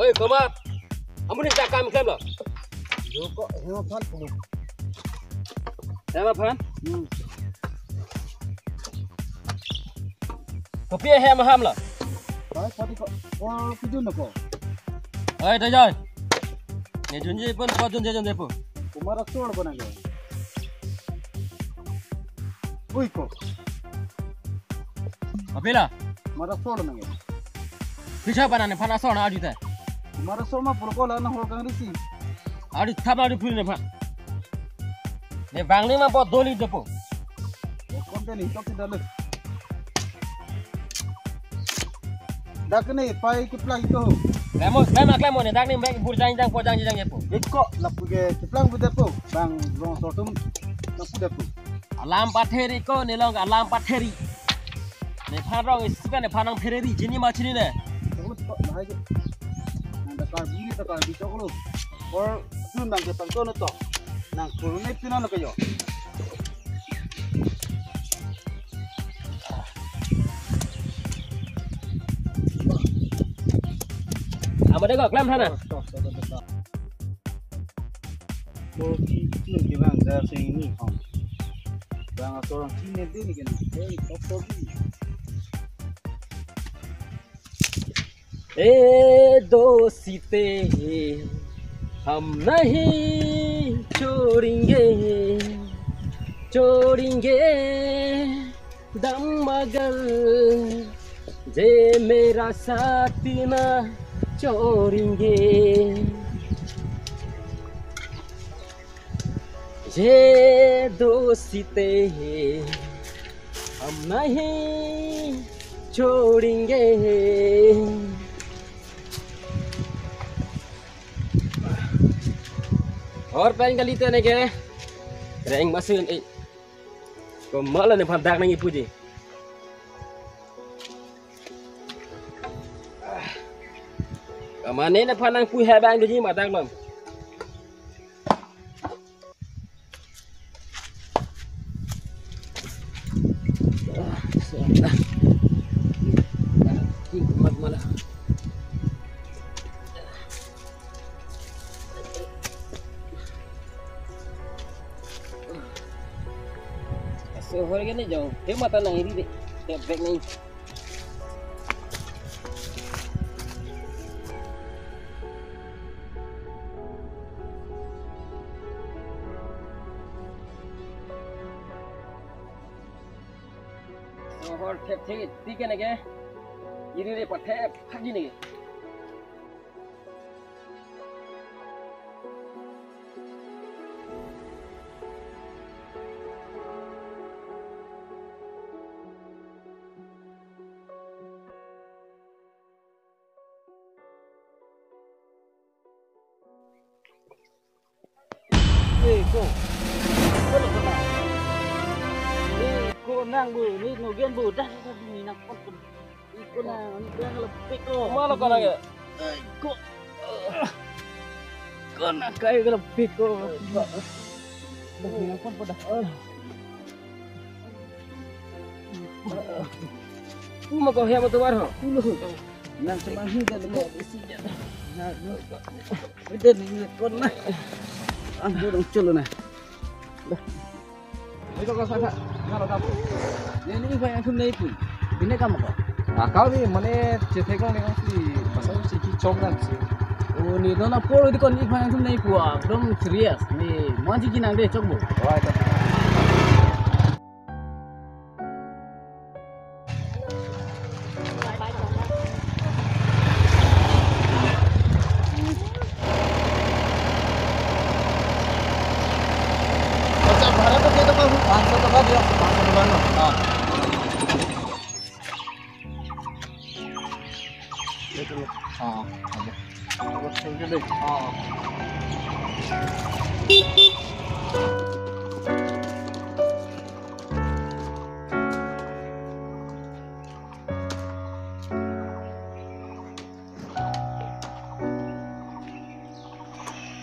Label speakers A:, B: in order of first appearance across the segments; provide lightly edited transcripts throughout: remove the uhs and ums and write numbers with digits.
A: Oi, Komar. Kamu ni tak kami kelab.
B: Yo kok hemat pan puluh.
A: Hemat pan? Kopi hemat ham lah.
B: Hai, pati kok. Oh, kujun nak kok.
A: Oi, dah jalan. Ni junji pun kau junji pun.
B: Kumara sor bana gaya. Ui kok.
A: Kopi lah.
B: Mara sor na gaya.
A: Pisah pana ni pana sor na adi tak.
B: Kumara sor ma puluh kola na hol kang risi.
A: Adi thap adi puli ni pan. Ni bangli ma pot doli depo.
B: Konten ni tok dalam. Dak ni pai keplang itu.
A: Lemos mak ni dak ni bang burjang jang pojang jang depo.
B: Ikok lapu ke keplang bu depo. Bang rong sortum lapu depo.
A: Alam patheri ko ni long alam patheri. Ni pan rong iskan ni panang theri jini ma chini ne.
B: Kok lah je. Nang dakar bini dakar di coklo. Or tu nang ke pangto no to. Nang kurune pina no kayo.
A: Apa dah kau kelam sana?
B: Kopi tu ke bang dah sini ha. Bang orang sini dia ni kan. Kopi.
A: दोस्ती हम नहीं छोड़ेंगे दम मगर जे मेरा साथ ना छोड़ेंगे ये दोस्ती हम नहीं छोड़ेंगे और पैन कली तो नहीं के रेंग मशीन को माला ने फंदाक नहीं पूजी कमाने ने फंदाक पूज है बैंग जी माताक लम मत माला so hari ni jauh dia mata nang iri dek dia back ni so har tap tap tiga ni ke iri dek patap pagi ni ke
B: Ko nang bu ni no gen bu dah ni nak kon ko nang ni kan lebih ko
A: mana kau lagi
B: ko nak kai lebih ko ni nak kon pada
A: mau kau hiam tu baru
B: nang semahi dah lebih isi dah nak betul ni kon nak dong culo na. Ito ka sa ngalo ka po. Ni ba yang thumnei pu. Bine kam ko.
C: Kau ni mana cetek kau ni kau si pasal si kicom kan si.
B: Oh ni dona por di kon ni ba yang thumnei pu. Dom serius. Ni manji kinang de chokbo.
C: Oh itu.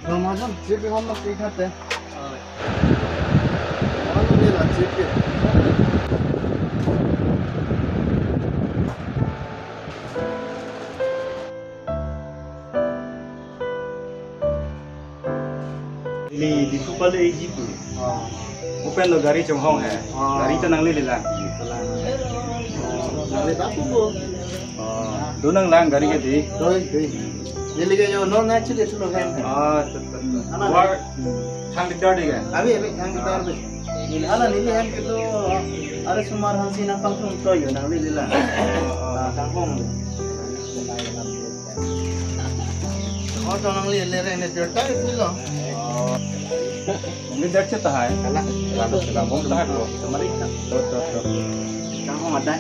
B: Ramadan cipi hamma sikhate.
C: Alhamdulillah cipi.
D: di kupal eji tu. Open lo gari trong hong hai. Gari tu nang li lang.
B: Nang le tak tu.
D: Tu nang lang gari ke di.
B: Ni lagi jo non na chile tu lo hem.
D: War thang di dar di kan.
B: Abi hang kita arbe. Ini ala ni hem itu ada sumar hansi na pangtung to yo nang le lah. Tang hong. Oh, nang le ne jota itu lo.
D: Ini dar cerita hai. Kalau sudah bom dah tu. Kemarin kan.
B: Tang hong ada.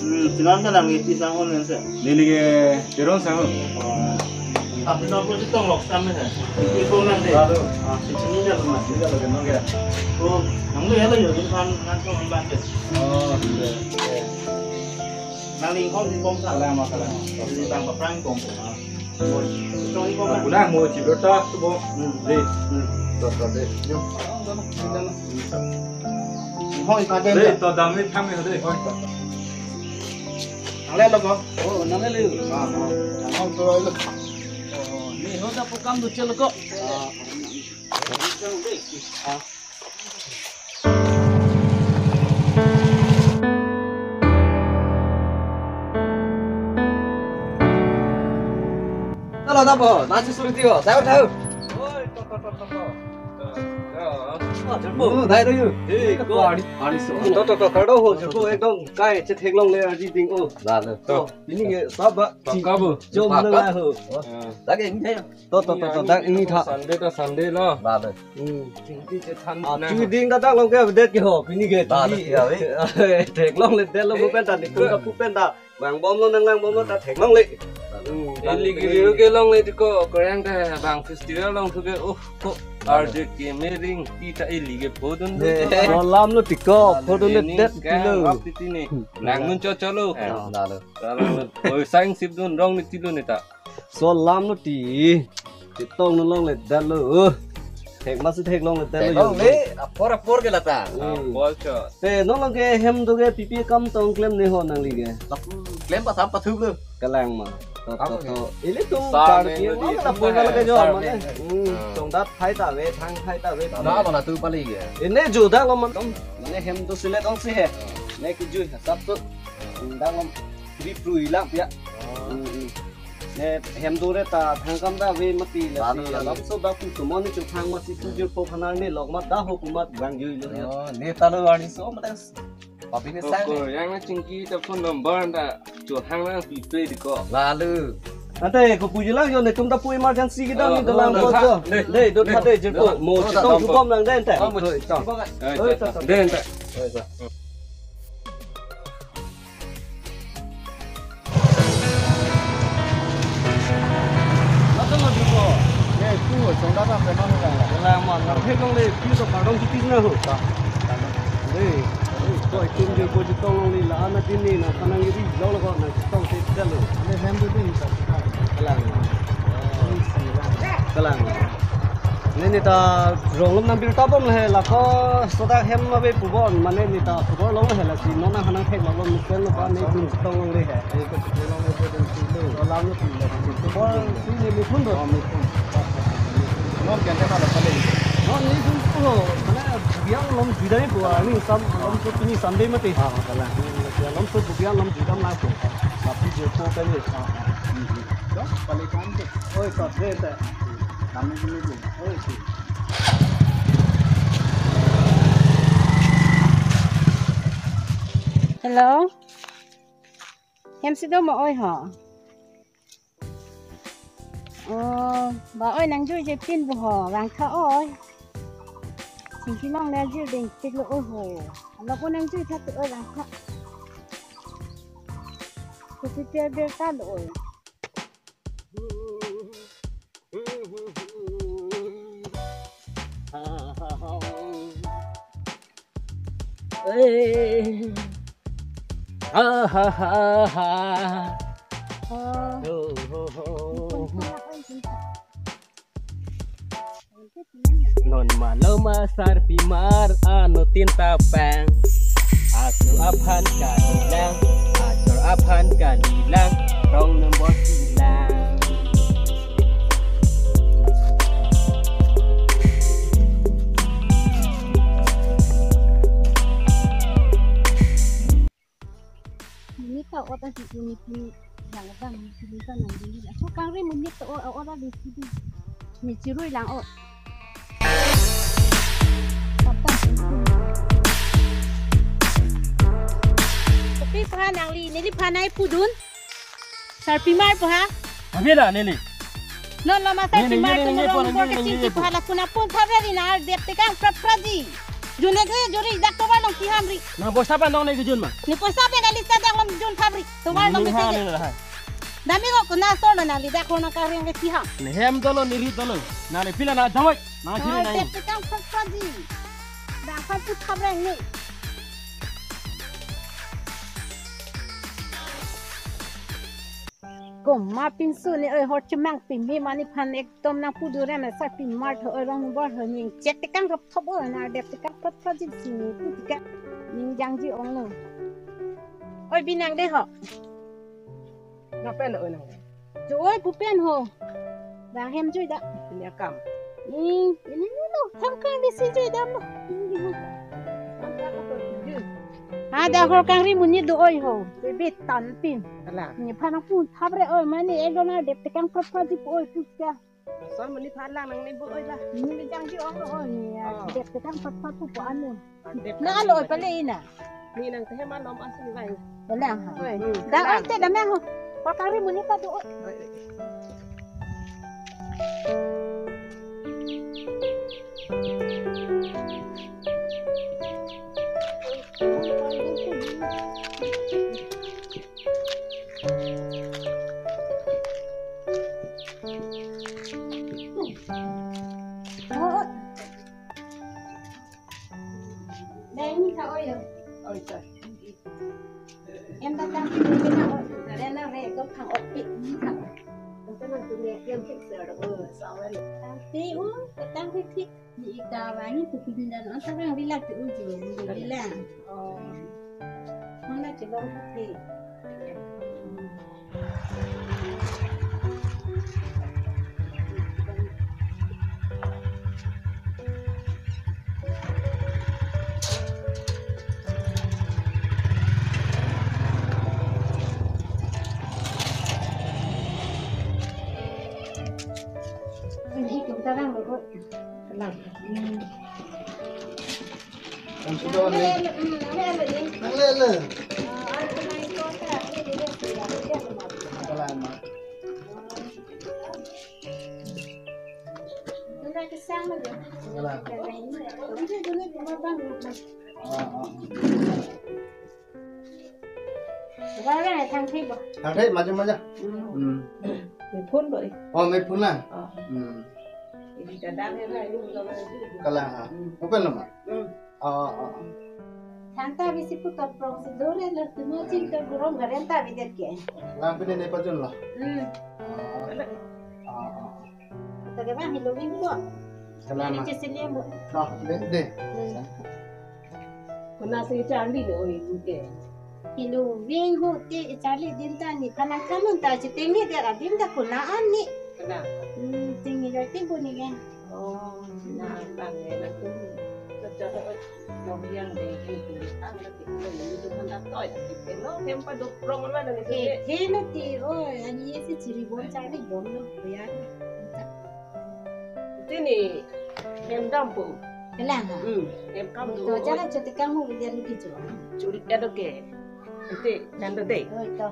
B: Jangan kan lagi pisang hong ni se.
D: Lili ke teron sang.
B: Tapi nak pun kita lok sama se. Itu kan deh. Sini dah lemas.
D: Ini kalau kenal ke.
B: Oh, nang le ada yo kan tu hamba ke. Nang ling hong di bom sa.
D: Masalah.
B: Di bang perang bom. Trong bom.
D: Bulan mau ciberta tu bom. Di.
B: Deh. Yo. Hong ikan deh.
D: Di tu dam ni thang ni tu.
B: Nang le lo ko.
C: Oh, nang le.
B: Nang hong tu lo.
C: Ni hoda program tu celo ko. Kalau tak apa, nasi suruh tiga, saya tahu. Oi, Đấy đó chứ. Có đi xuống. Tôi khởi đầu hồi chỗ em đông cái chết thèn long lên đi tính ô. Dạ rồi. Ini nge sab ba. Chỉ có bự. Chôm nó lại hở. Đã cái như thế. Tôi đang ini thà.
A: Sunday lo.
C: Dạ rồi.
A: Chính cái thằng
C: chứ điên đã long cái đét cái hồ ini cái. Dạ rồi. Thèn long lên đét long bên ta thì cũng có bên ta. Vàng bom long đang bom nó ta thèn long lên.
A: Eli giri ke long le ko korang da bang festival long thu ke ko RJ ke mering kita eli ke podun
C: nó làm nó tiko podun le det
A: kilo tini nangun cho chalo oi sang sip dun rong ni tilu ni ta
C: so làm nó tì tong nó long le det lo thèn mas thèn long le det lo
B: Por ke lata.
A: bol cho
C: te nó long ke hem do ke pipi kam tong klem ne ho nang li ke
B: Klem pa sam pa thuk lu.
C: kalang mà ini tuh parkir mana pun kalau kejual mana, tongdat hai ta ve thang hai ta ve.
B: Đó còn là tư Bali kìa.
C: Ini juga lo man, mana hem tu silet orang sih, mana kejual sab tu, dah lo free lah ya. Ne hem tu re ta thang kam da ve mati lah. Lam so dah pun semua ni cuma thang masih tujuh puluh ni log mat dah hukumat bang jual ni.
B: Ni talu ani so mata. Papi ni sang.
A: ko yang na cingki ta phone number da chu hang na pi pe di ko
B: Lalu.
C: Nanti aku puji lagi ni chúng ta puji emergency kita ni dalam kota. Deh, dot ada je ko. Mau kita cukup lang den teh.
A: den ta
B: Chúng ta làm cái món này
C: Làm mà làm hết công lên, khi tôi bảo đông chỉ tin nữa hả? Đây, tôi tin được cô chỉ tông đi là anh tin đi là khả năng gì lâu là còn là tông sẽ chết rồi. Nên em tôi tin cái làng nên người ta rong lúc năm ta bom là có số ta hem mà về phụ bom mà nên người ta phụ bom lâu là gì nó khả năng hết mà luôn cái lúc anh ấy tin tông đi hè. Cái chuyện lâu về đến tin rồi làm nó tin là phụ bom tin mình không được.
B: nó kiện thế nào là phải
C: nó như chúng tôi mana biang lom juda ni buat ni lom tu ni Sunday mati kalau lom tu biang lom juda mana tu tapi je tu kan ni
B: đó Bali kan tu
C: oi tak ada
B: kami dulu tu
C: oi
E: Hello, em xin đâu mà ơi hả? Bà ơi nàng vui chơi pin bù hò vàng thở ơi. Xin khi long leo vui đình tích lỗ ôi hồ. Nó có nàng vui thật tự ơi vàng thở. Cô sẽ chơi bê ta lỗi.
A: ha ha ha ha non maloma sarpimar anu tinta pang asu aphan kanilang acor aphan kanilang rong nembos hilang
E: ni pun yang bang ni kan nanti ni lah. So kari munit tu orang di sini ni cirui lang oh. Tapi pahan ang li nili panai pudun. Sarpimar paha.
A: Amila nili.
E: Non lama sarpimar tu murong murong kecil pahala kuna pun thabri na depte kang prapradi. June ke juri dak to balong ki hamri.
A: Na bosta pan dong ni jun ma.
E: Ni posa pe gali sa dak lom jun thabri. To balong be se. Dami ko kuna solo na li dak na kari ang ki ham.
A: Ni hem dolo ni ri dolo. Na ni pila na jamai. Na chiri na.
E: Depte kang prapradi. Dak pa put thabri ni. Gom ma pinsu ni hot chemang pin mi mani phan ek tom na pudu re na sa pin mar tho rong bor ho ning chet kang rap thobo na dep kang pat project sini pu ka ning jang ji ong no oi binang de ho
C: na pen oi na
E: jo oi pu pen ho bang hem jui da
C: ni kam
E: ini no tham kang di si jui da mo ada hor kang ri mun ni do oi ho be tan pin
C: ala
E: ni phan pun thabre oi mani elona dep kang pat project oi pu ka
C: son man ni phan lang nang ni bu oi la
E: ni jang ji ong oi ni dep kang pat pat pu pa anu na alo pa le ina
C: ni nang te man lom asin vai
E: wala ha da oi te da me ho hor kang ri mun ni pa do oi
C: oi trời
E: em đã đang đi cái nào rồi đây là về có thằng ổn định như thằng cái này tụi mẹ em thích sửa được sao vậy đang tí uống đang thích nhị cả và như tụi mình đã nói sao đang đi làm tự rồi đi làm hôm nay chỉ lo thì chúng ta đang được làm
B: sudah ni nang lele kalau mak
E: kita kesana je kalau ini dulu cuma bang sekarang ni thang thi bang
B: thằng thấy macam
C: mình phun vậy
B: mấy phun lah
C: thì cả đang thế này nhưng mà
B: kalau bukan lama
E: thang ta bisi putar prosedur lah semua cinta burung garan ta bidat ke
B: lampu ni pajun lah
E: kita kan hidup ini buat
B: kalau
E: ini cecilnya buat
B: deh
C: pernah saya cari ni oi bukan
E: hidup ini buat cari dinta ni kanan kanan ta cetengni dia ada dinta kunaan ni
C: kenapa
E: tinggi dari timbu ni kan
C: oh nah bang ni tu secara kemudian itu anda tidak itu hendak toy tapi lo tempat dok rong mana ni
E: nanti oh ini si ciri bom cari bom lo ya
C: ini em dampu
E: kelang
C: em kamu
E: tu jangan cuti kamu dia lebih jauh
C: curi ada ke nanti nanti deh
E: oh itu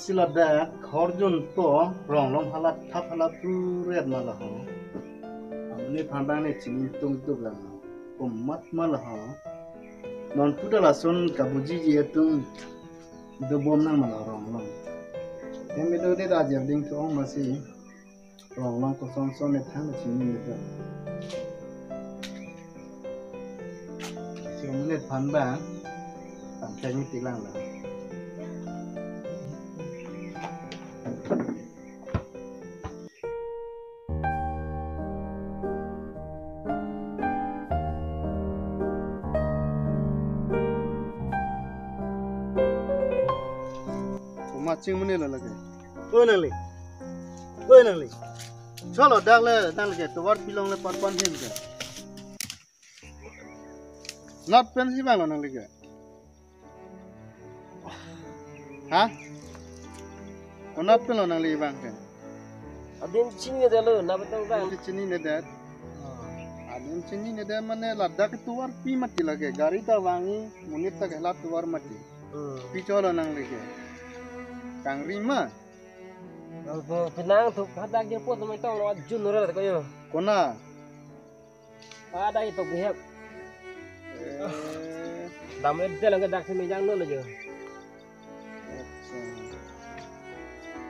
B: sila dak khorjun to rong long halat thap halat red mala ho amne phambang ne ching tung tuk la mat mala ho non puta la son kabuji je tung do bom nang mala rong long em do de da jem ding to ong ma si rong long ko son son ne thang ching ni da so mne phambang tam chang ni tiklang la Macing mana lah lagi? Oh nangli. Chalo dak le ke tuar bilang le pan hin ke. Not pen si bang lo nangli ke. Hah? Not pen lo nangli bang ke.
C: Adin sini dah lo, nak betul bang.
B: Adin sini dah. Adin sini dah mana laddak tuar pi mati lagi. Gari ta wangi munit tak lat tuar mati. Pi chalo nangli ke. Kang Rima,
C: penang tu ada je pun sampai tahu lawat jun orang tak kau
B: kona,
C: ada itu pihak. Damai dia lang kedak sini jangan nol je.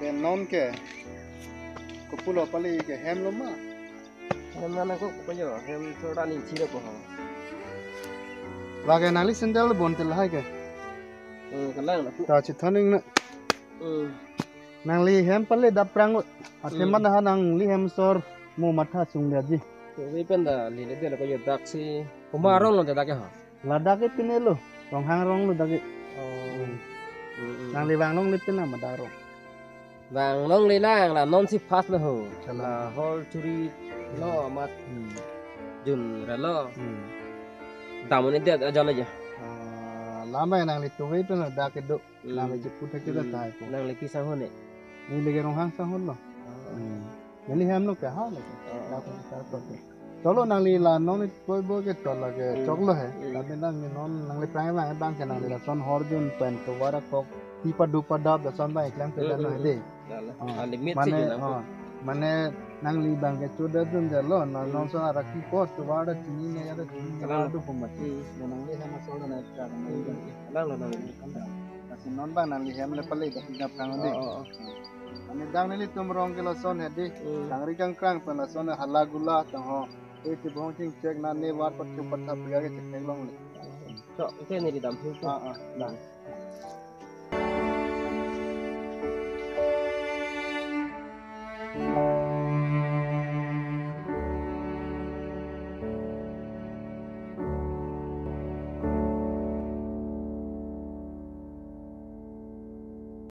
B: ke non ke, kupulo pali ke hem loma.
C: Hem mana kau je, hem seorang ni ciri kau.
B: Bagai nali sendal bontel hai ke.
C: Kelang nak.
B: Tahu citaning nak. Nang li hem pale dap prangut ate man ha nang li hem sor mu matha sung dia ji
C: Tapi penda li le dia kau je dak si. Kumarong lo dak ha.
B: Lada ke pinelo rong hang rong lu dagi nang li wang long li pina madaro
C: Vàng long li lang là non si pass lo ho. Là hol churi lo mat jun ra lo. Damu ni dia aja aja.
B: lama nang li tuwe pina da ke do nang li puta ke da tai ko
C: Nang li kisah ho ni.
B: ni le rong hang sang hon lo ni hem lo ke ha lo da ko ta ko cholo nang li la non ni boy boy ke to la ke choklo hai tabe nang ni non nang li prai ma bang ke nang li la son horjun pen to wara ko tipa dupa dab da son ba eklam ke da no de
C: Limit
B: mane
C: sih
B: mane nang li bang ke chuda dun de lo non non so ara ki ko to wara chini ne ya da chini
C: Kenal.
B: du pumat nang li sama so na ta
C: Lang lo nang.
B: kasi non bang nang li hem le pale da pinap kang de ane dang ni tum rong ke lo son he de tangri kang krang pa na son hala gula ta ho e ti bong ching chek na ne war pat chu pat thap ga ke chek long le
C: Cok, cái này thì đam phiêu
B: da